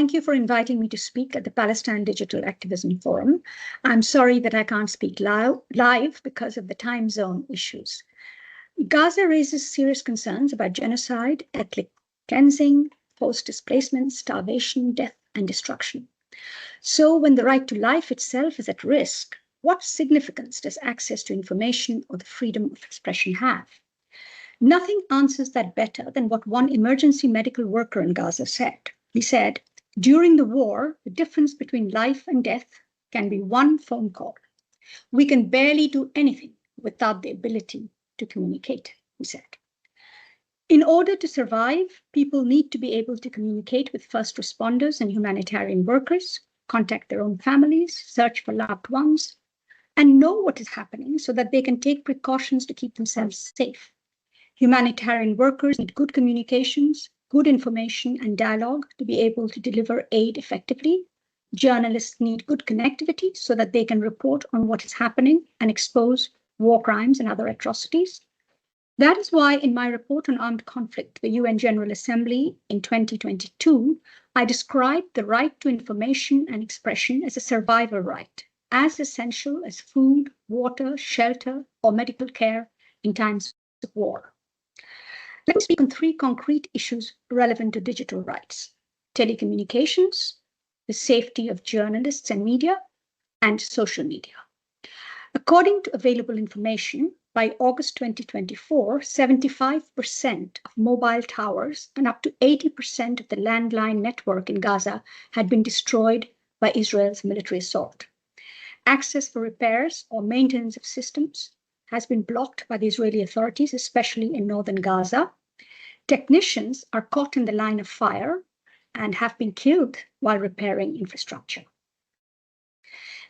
Thank you for inviting me to speak at the Palestine Digital Activism Forum. I'm sorry that I can't speak live because of the time zone issues. Gaza raises serious concerns about genocide, ethnic cleansing, forced displacement, starvation, death, and destruction. So when the right to life itself is at risk, what significance does access to information or the freedom of expression have? Nothing answers that better than what one emergency medical worker in Gaza said. He said, "During the war, the difference between life and death can be one phone call. We can barely do anything without the ability to communicate," he said. In order to survive, people need to be able to communicate with first responders and humanitarian workers, contact their own families, search for loved ones, and know what is happening so that they can take precautions to keep themselves safe. Humanitarian workers need good communications, good information and dialogue to be able to deliver aid effectively. Journalists need good connectivity so that they can report on what is happening and expose war crimes and other atrocities. That is why in my report on armed conflict to the UN General Assembly in 2022, I described the right to information and expression as a survival right, as essential as food, water, shelter, or medical care in times of war. Let me speak on three concrete issues relevant to digital rights: telecommunications, the safety of journalists and media, and social media. According to available information, by August 2024, 75% of mobile towers and up to 80% of the landline network in Gaza had been destroyed by Israel's military assault. Access for repairs or maintenance of systems has been blocked by the Israeli authorities, especially in northern Gaza. Technicians are caught in the line of fire and have been killed while repairing infrastructure.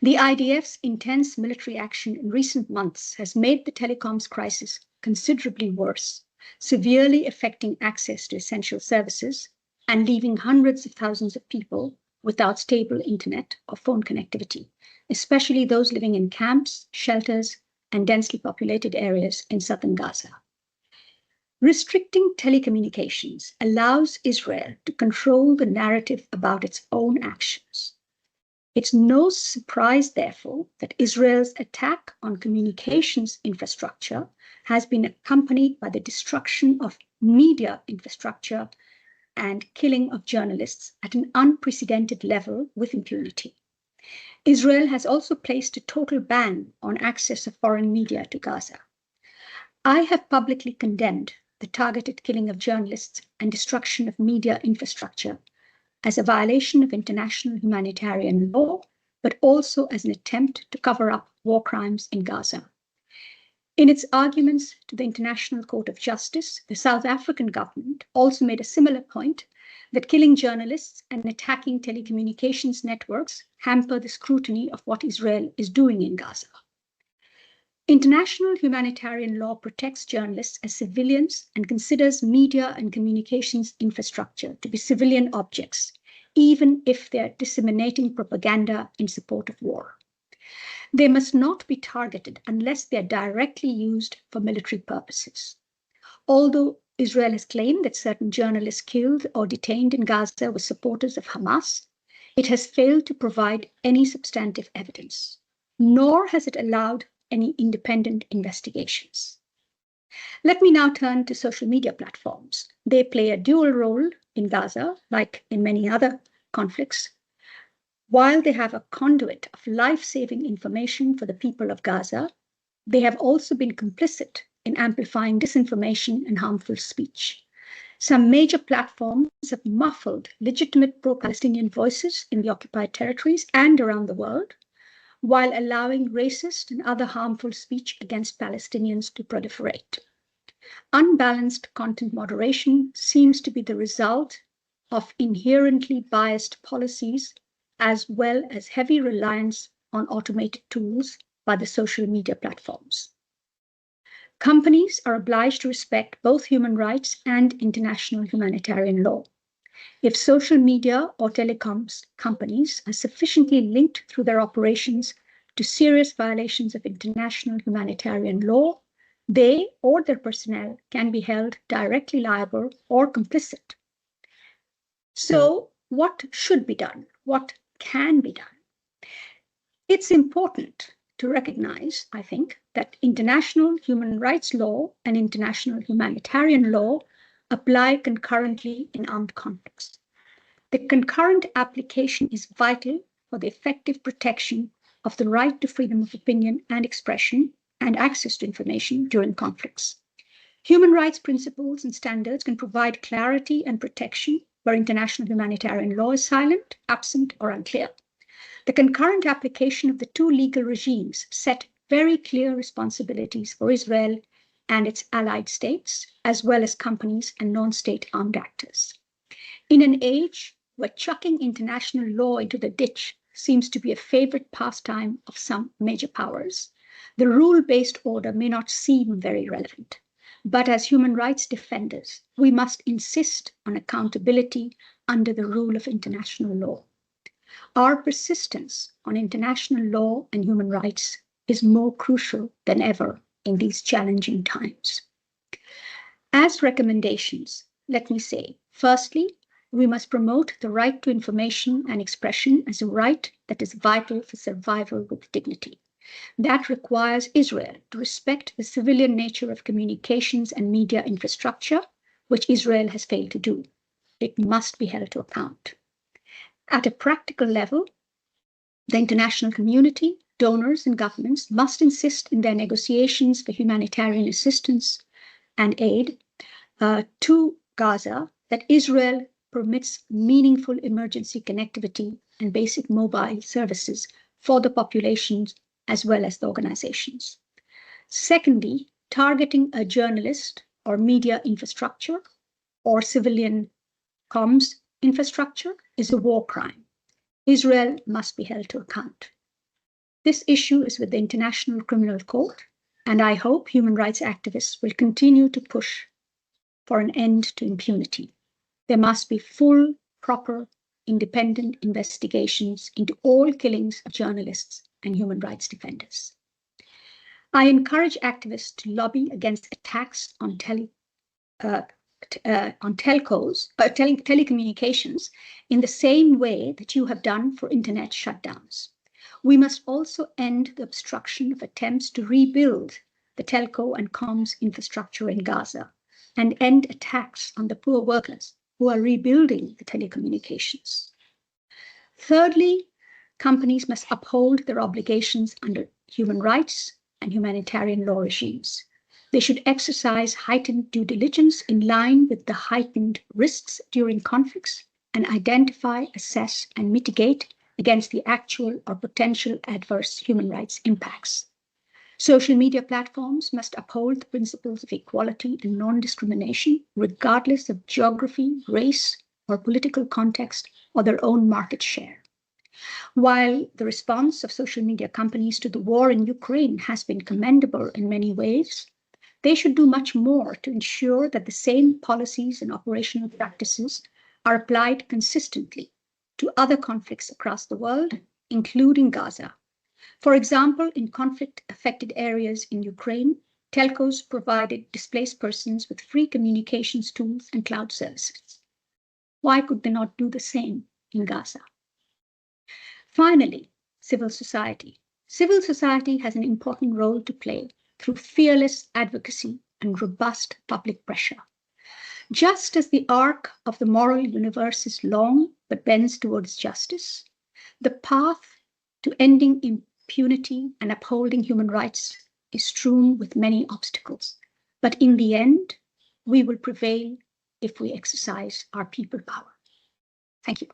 The IDF's intense military action in recent months has made the telecoms crisis considerably worse, severely affecting access to essential services and leaving hundreds of thousands of people without stable internet or phone connectivity, especially those living in camps, shelters, and densely populated areas in southern Gaza. Restricting telecommunications allows Israel to control the narrative about its own actions. It's no surprise, therefore, that Israel's attack on communications infrastructure has been accompanied by the destruction of media infrastructure and killing of journalists at an unprecedented level with impunity. Israel has also placed a total ban on access of foreign media to Gaza. I have publicly condemned the targeted killing of journalists and destruction of media infrastructure as a violation of international humanitarian law, but also as an attempt to cover up war crimes in Gaza. In its arguments to the International Court of Justice, the South African government also made a similar point that killing journalists and attacking telecommunications networks hamper the scrutiny of what Israel is doing in Gaza. International humanitarian law protects journalists as civilians and considers media and communications infrastructure to be civilian objects, even if they are disseminating propaganda in support of war. They must not be targeted unless they are directly used for military purposes. Although Israel has claimed that certain journalists killed or detained in Gaza were supporters of Hamas, it has failed to provide any substantive evidence, nor has it allowed any independent investigations. Let me now turn to social media platforms. They play a dual role in Gaza, like in many other conflicts. While they have a conduit of life-saving information for the people of Gaza, they have also been complicit in amplifying disinformation and harmful speech. Some major platforms have muffled legitimate pro-Palestinian voices in the occupied territories and around the world, while allowing racist and other harmful speech against Palestinians to proliferate. Unbalanced content moderation seems to be the result of inherently biased policies, as well as heavy reliance on automated tools by the social media platforms. Companies are obliged to respect both human rights and international humanitarian law. If social media or telecoms companies are sufficiently linked through their operations to serious violations of international humanitarian law, they or their personnel can be held directly liable or complicit. So what should be done? What can be done? It's important to recognize, I think, that international human rights law and international humanitarian law apply concurrently in armed conflicts. The concurrent application is vital for the effective protection of the right to freedom of opinion and expression and access to information during conflicts. Human rights principles and standards can provide clarity and protection where international humanitarian law is silent, absent, or unclear. The concurrent application of the two legal regimes set very clear responsibilities for Israel and its allied states, as well as companies and non-state armed actors. In an age where chucking international law into the ditch seems to be a favorite pastime of some major powers, the rule-based order may not seem very relevant. But as human rights defenders, we must insist on accountability under the rule of international law. Our persistence on international law and human rights is more crucial than ever in these challenging times. As recommendations, let me say, firstly, we must promote the right to information and expression as a right that is vital for survival with dignity. That requires Israel to respect the civilian nature of communications and media infrastructure, which Israel has failed to do. It must be held to account. At a practical level, the international community, donors, and governments must insist in their negotiations for humanitarian assistance and aid to Gaza that Israel permits meaningful emergency connectivity and basic mobile services for the populations as well as the organizations. Secondly, targeting a journalist or media infrastructure or civilian comms infrastructure is a war crime. Israel must be held to account. This issue is with the International Criminal Court, and I hope human rights activists will continue to push for an end to impunity. There must be full, proper, independent investigations into all killings of journalists and human rights defenders. I encourage activists to lobby against attacks on telecommunications in the same way that you have done for internet shutdowns. We must also end the obstruction of attempts to rebuild the telco and comms infrastructure in Gaza and end attacks on the poor workers who are rebuilding the telecommunications. Thirdly, companies must uphold their obligations under human rights and humanitarian law regimes. They should exercise heightened due diligence in line with the heightened risks during conflicts and identify, assess, and mitigate against the actual or potential adverse human rights impacts. Social media platforms must uphold the principles of equality and non-discrimination, regardless of geography, race, or political context, or their own market share. While the response of social media companies to the war in Ukraine has been commendable in many ways, they should do much more to ensure that the same policies and operational practices are applied consistently to other conflicts across the world, including Gaza. For example, in conflict-affected areas in Ukraine, telcos provided displaced persons with free communications tools and cloud services. Why could they not do the same in Gaza? Finally, civil society. Civil society has an important role to play through fearless advocacy and robust public pressure. Just as the arc of the moral universe is long but bends towards justice, the path to ending impunity and upholding human rights is strewn with many obstacles. But in the end, we will prevail if we exercise our people power. Thank you.